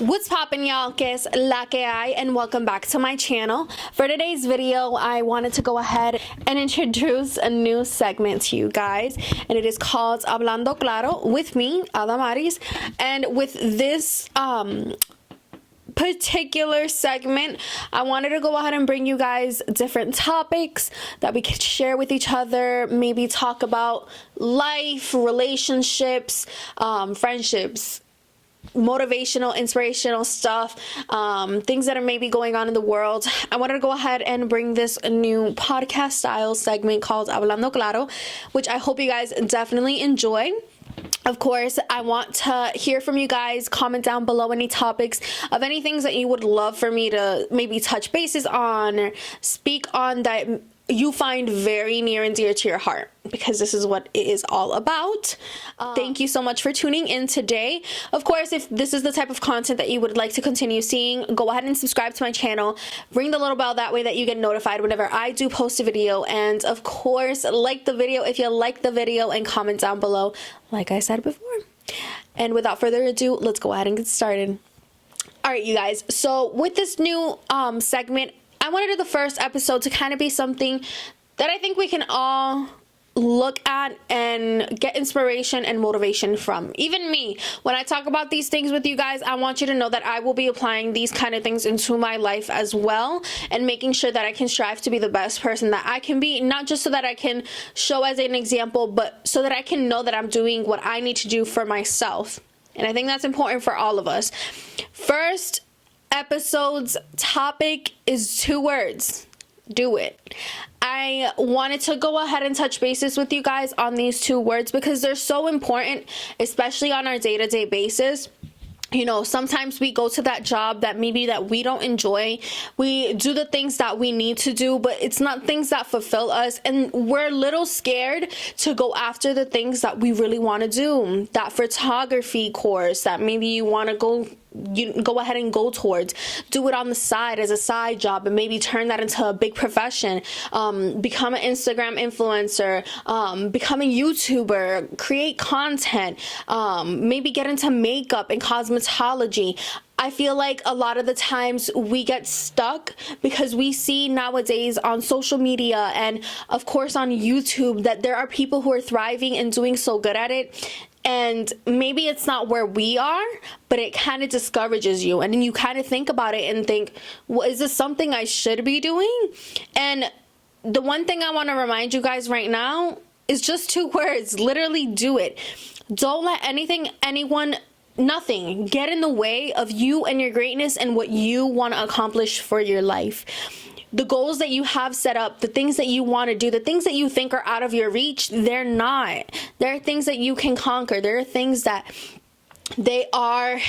What's poppin', y'all? Que es la que hay, and welcome back to my channel. For today's video, I wanted to go ahead and introduce a new segment to you guys, and it is called Hablando Claro with me, Adamaris. And with this particular segment, I wanted to go ahead and bring you guys different topics that we could share with each other, maybe talk about life, relationships, friendships, motivational, inspirational stuff, things that are maybe going on in the world. I wanted to go ahead and bring this new podcast style segment called Hablando Claro, which I hope you guys definitely enjoy. Of course, I want to hear from you guys. Comment down below any topics of any things that you would love for me to maybe touch bases on or speak on that you find very near and dear to your heart, because this is what it is all about. Thank you so much for tuning in today. Of course, if this is the type of content that you would like to continue seeing, go ahead and subscribe to my channel. Ring the little bell, that way that you get notified whenever I do post a video. And of course, like the video if you like the video, and comment down below like I said before. And without further ado, let's go ahead and get started. All right, you guys, so with this new segment, I wanted the first episode to kind of be something that I think we can all look at and get inspiration and motivation from. Even me, when I talk about these things with you guys, I want you to know that I will be applying these kind of things into my life as well, and making sure that I can strive to be the best person that I can be, not just so that I can show as an example, but so that I can know that I'm doing what I need to do for myself. And I think that's important for all of us. First episode's topic is 2 words: do it. I wanted to go ahead and touch bases with you guys on these 2 words because they're so important, especially on our day-to-day basis. You know, sometimes we go to that job that maybe that we don't enjoy. We do the things that we need to do, but it's not things that fulfill us. And we're a little scared to go after the things that we really want to do. That photography course that maybe you want to go ahead and go towards. Do it on the side as a side job and maybe turn that into a big profession. Become an Instagram influencer, become a YouTuber, create content, maybe get into makeup and cosmetology. I feel like a lot of the times we get stuck because we see nowadays on social media and of course on YouTube that there are people who are thriving and doing so good at it. And maybe it's not where we are, but it kind of discourages you. And then you kind of think about it and think, well, is this something I should be doing? And the one thing I want to remind you guys right now is just 2 words. Literally do it. Don't let nothing get in the way of you and your greatness and what you want to accomplish for your life. The goals that you have set up, the things that you want to do, the things that you think are out of your reach, they're not. There are things that you can conquer. There are things that they are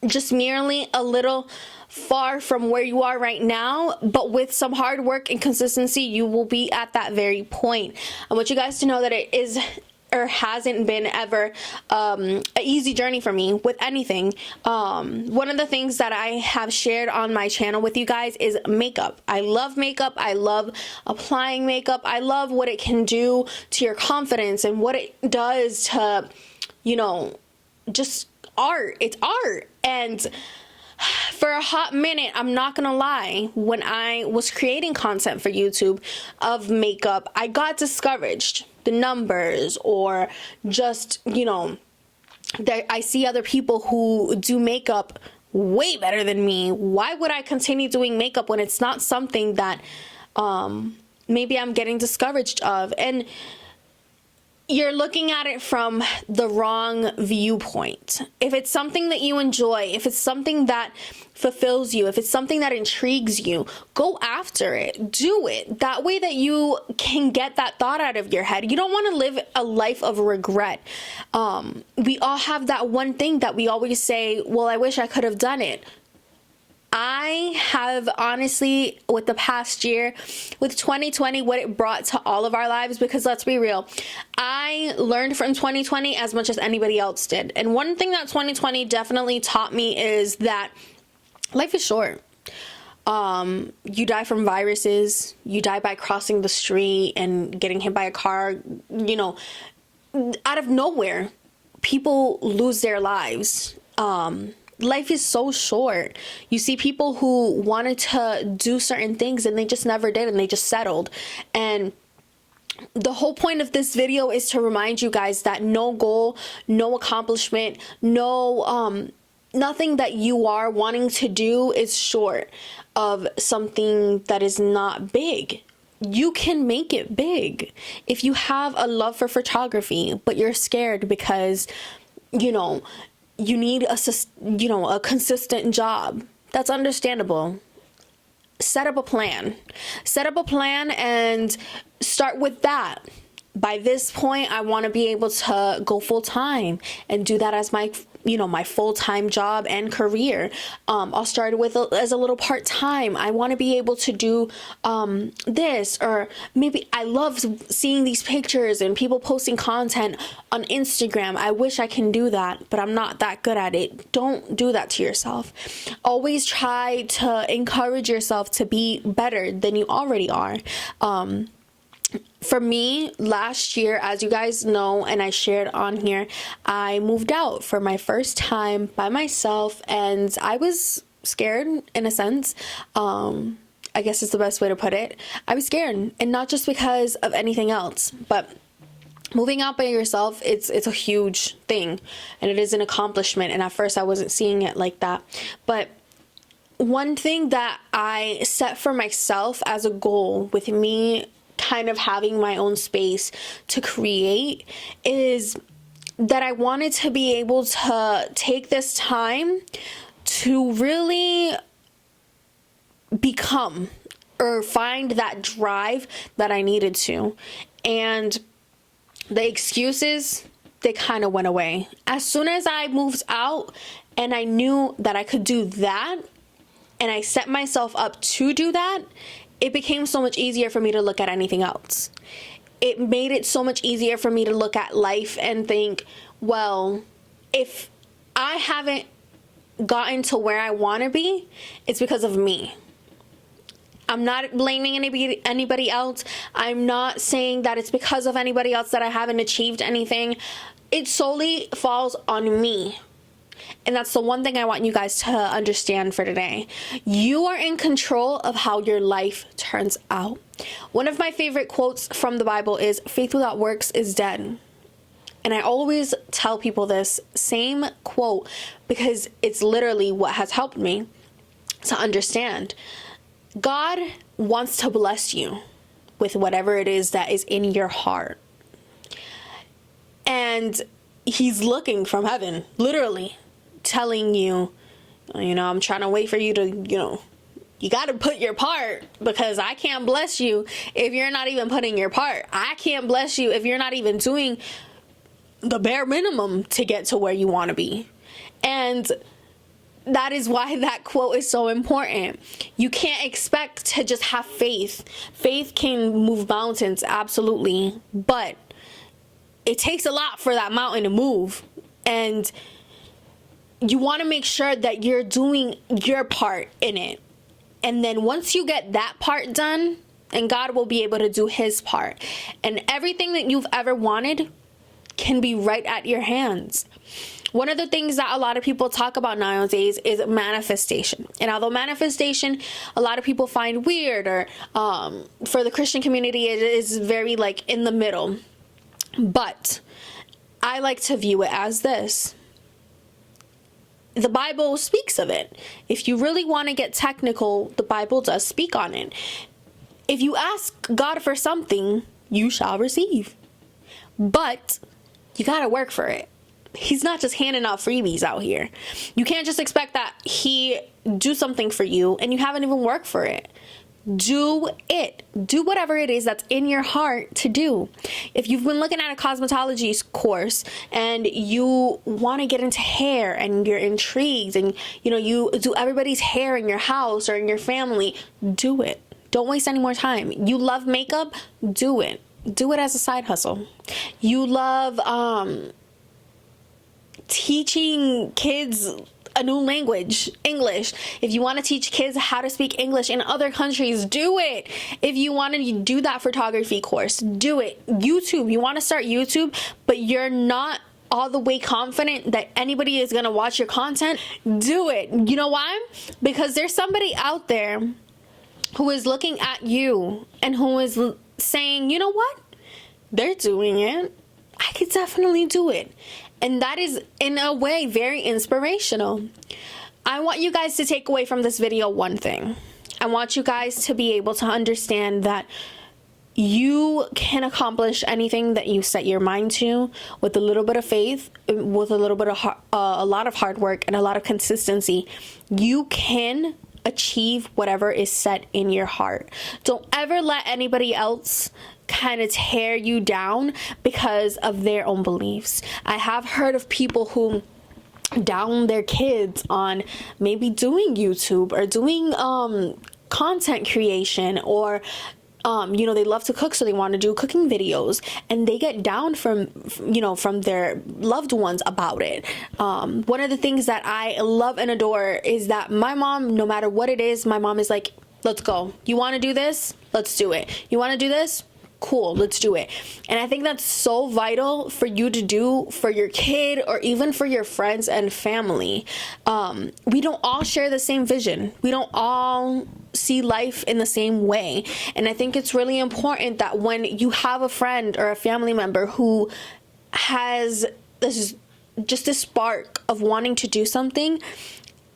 just merely a little far from where you are right now, but with some hard work and consistency, you will be at that very point. I want you guys to know that it is or hasn't been ever an easy journey for me with anything. One of the things that I have shared on my channel with you guys is makeup. I love makeup. I love applying makeup. I love what it can do to your confidence and what it does to, you know, just art. It's art. And for a hot minute, I'm not gonna lie, when I was creating content for YouTube of makeup, I got discouraged. The numbers, or just, you know, I see other people who do makeup way better than me. Why would I continue doing makeup when it's not something that maybe I'm getting discouraged of? And you're looking at it from the wrong viewpoint. If it's something that you enjoy, if it's something that fulfills you, if it's something that intrigues you, go after it. Do it. That way that you can get that thought out of your head. You don't want to live a life of regret. We all have that one thing that we always say, well, I wish I could have done it. I have honestly, with the past year, with 2020, what it brought to all of our lives, because let's be real, I learned from 2020 as much as anybody else did. And one thing that 2020 definitely taught me is that life is short. You die from viruses, you die by crossing the street and getting hit by a car, you know, out of nowhere, people lose their lives. life is so short. You see people who wanted to do certain things and they just never did, and they just settled. And the whole point of this video is to remind you guys that no goal, no accomplishment, nothing that you are wanting to do is short of something that is not big. You can make it big. If you have a love for photography, but you're scared because, you need a consistent job, that's understandable. Set up a plan. Set up a plan and start with that. By this point, I want to be able to go full time and do that as my full-time job and career. I'll start with as a little part-time. I want to be able to do this, or maybe I love seeing these pictures and people posting content on Instagram. I wish I can do that, but I'm not that good at it. Don't do that to yourself. Always try to encourage yourself to be better than you already are. For me, last year, as you guys know, and I shared on here, I moved out for my first time by myself, and I was scared in a sense. I guess is the best way to put it. I was scared, and not just because of anything else, but moving out by yourself, it's a huge thing, and it is an accomplishment. And at first I wasn't seeing it like that. But one thing that I set for myself as a goal with me kind of having my own space to create is that I wanted to be able to take this time to really become or find that drive that I needed to. And the excuses, they kind of went away. As soon as I moved out and I knew that I could do that, and I set myself up to do that, it became so much easier for me to look at anything else. It made it so much easier for me to look at life and think, well, if I haven't gotten to where I want to be, it's because of me. I'm not blaming anybody else. I'm not saying that it's because of anybody else that I haven't achieved anything. It solely falls on me. And that's the one thing I want you guys to understand for today. You are in control of how your life turns out. One of my favorite quotes from the Bible is, "Faith without works is dead." And I always tell people this same quote because it's literally what has helped me to understand. God wants to bless you with whatever it is that is in your heart. And he's looking from heaven, literally telling you, I'm trying to wait for you to, you got to put your part, because I can't bless you if you're not even putting your part. I can't bless you if you're not even doing the bare minimum to get to where you want to be. And that is why that quote is so important. You can't expect to just have faith. Faith can move mountains, absolutely, but it takes a lot for that mountain to move. And you want to make sure that you're doing your part in it. And then once you get that part done, and God will be able to do his part. And everything that you've ever wanted can be right at your hands. One of the things that a lot of people talk about nowadays is manifestation. And although manifestation, a lot of people find weird, or for the Christian community, it is very in the middle. But I like to view it as this. The Bible speaks of it. If you really want to get technical, the Bible does speak on it. If you ask God for something, you shall receive. But you got to work for it. He's not just handing out freebies out here. You can't just expect that he do something for you and you haven't even worked for it. Do it. Do whatever it is that's in your heart to do. If you've been looking at a cosmetology course and you want to get into hair and you're intrigued and you do everybody's hair in your house or in your family, do it. Don't waste any more time. You love makeup, do it. Do it as a side hustle. You love teaching kids a new language, English. If you want to teach kids how to speak English in other countries, do it. If you want to do that photography course, do it. YouTube, you want to start YouTube, but you're not all the way confident that anybody is gonna watch your content, do it. You know why? Because there's somebody out there who is looking at you and who is saying, you know what? They're doing it. I could definitely do it. And that is, in a way, very inspirational. I want you guys to take away from this video one thing. I want you guys to be able to understand that you can accomplish anything that you set your mind to with a little bit of faith, with a little bit of a lot of hard work and a lot of consistency. You can achieve whatever is set in your heart. Don't ever let anybody else kind of tear you down because of their own beliefs. I have heard of people who down their kids on maybe doing YouTube or doing content creation, or you know, they love to cook, so they want to do cooking videos, and they get down from, you know, from their loved ones about it. One of the things that I love and adore is that my mom, no matter what it is, my mom is like, let's go. You want to do this? Let's do it. You want to do this? Cool, let's do it. And I think that's so vital for you to do for your kid, or even for your friends and family. We don't all share the same vision. We don't all see life in the same way. And I think it's really important that when you have a friend or a family member who has this spark of wanting to do something,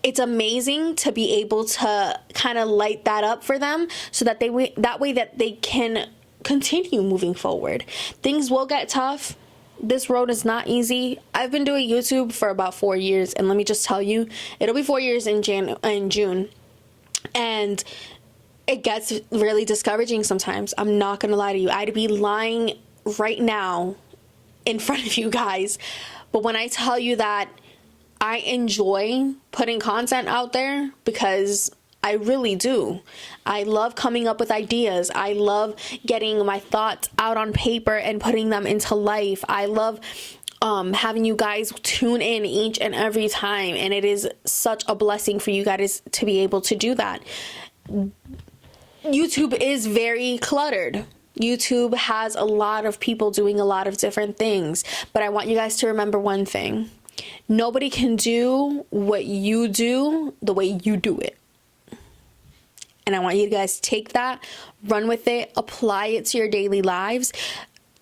it's amazing to be able to kind of light that up for them, so that that way they can continue moving forward. Things will get tough. This road is not easy. I've been doing YouTube for about 4 years, and let me just tell you, it'll be 4 years in June. And it gets really discouraging sometimes. I'm not gonna lie to you. I'd be lying right now in front of you guys. But when I tell you that I enjoy putting content out there, because I really do. I love coming up with ideas. I love getting my thoughts out on paper and putting them into life. I love having you guys tune in each and every time, and it is such a blessing for you guys to be able to do that. YouTube is very cluttered. YouTube has a lot of people doing a lot of different things, but I want you guys to remember one thing. Nobody can do what you do the way you do it. And I want you guys to take that, run with it, apply it to your daily lives.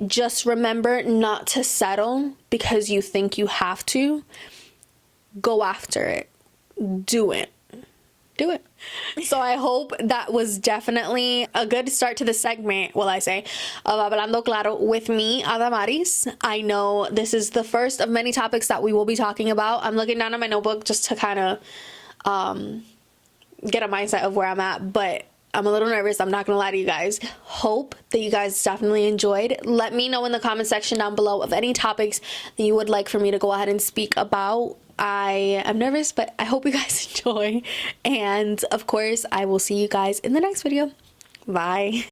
Just remember not to settle because you think you have to. Go after it. Do it. Do it. So I hope that was definitely a good start to the segment, will I say, of Hablando Claro with me, Adamaris. I know this is the first of many topics that we will be talking about. I'm looking down at my notebook just to kind of get a mindset of where I'm at, but I'm a little nervous. I'm not gonna lie to you guys. Hope that you guys definitely enjoyed. Let me know in the comment section down below of any topics that you would like for me to go ahead and speak about. I am nervous, but I hope you guys enjoy. And of course, I will see you guys in the next video. Bye.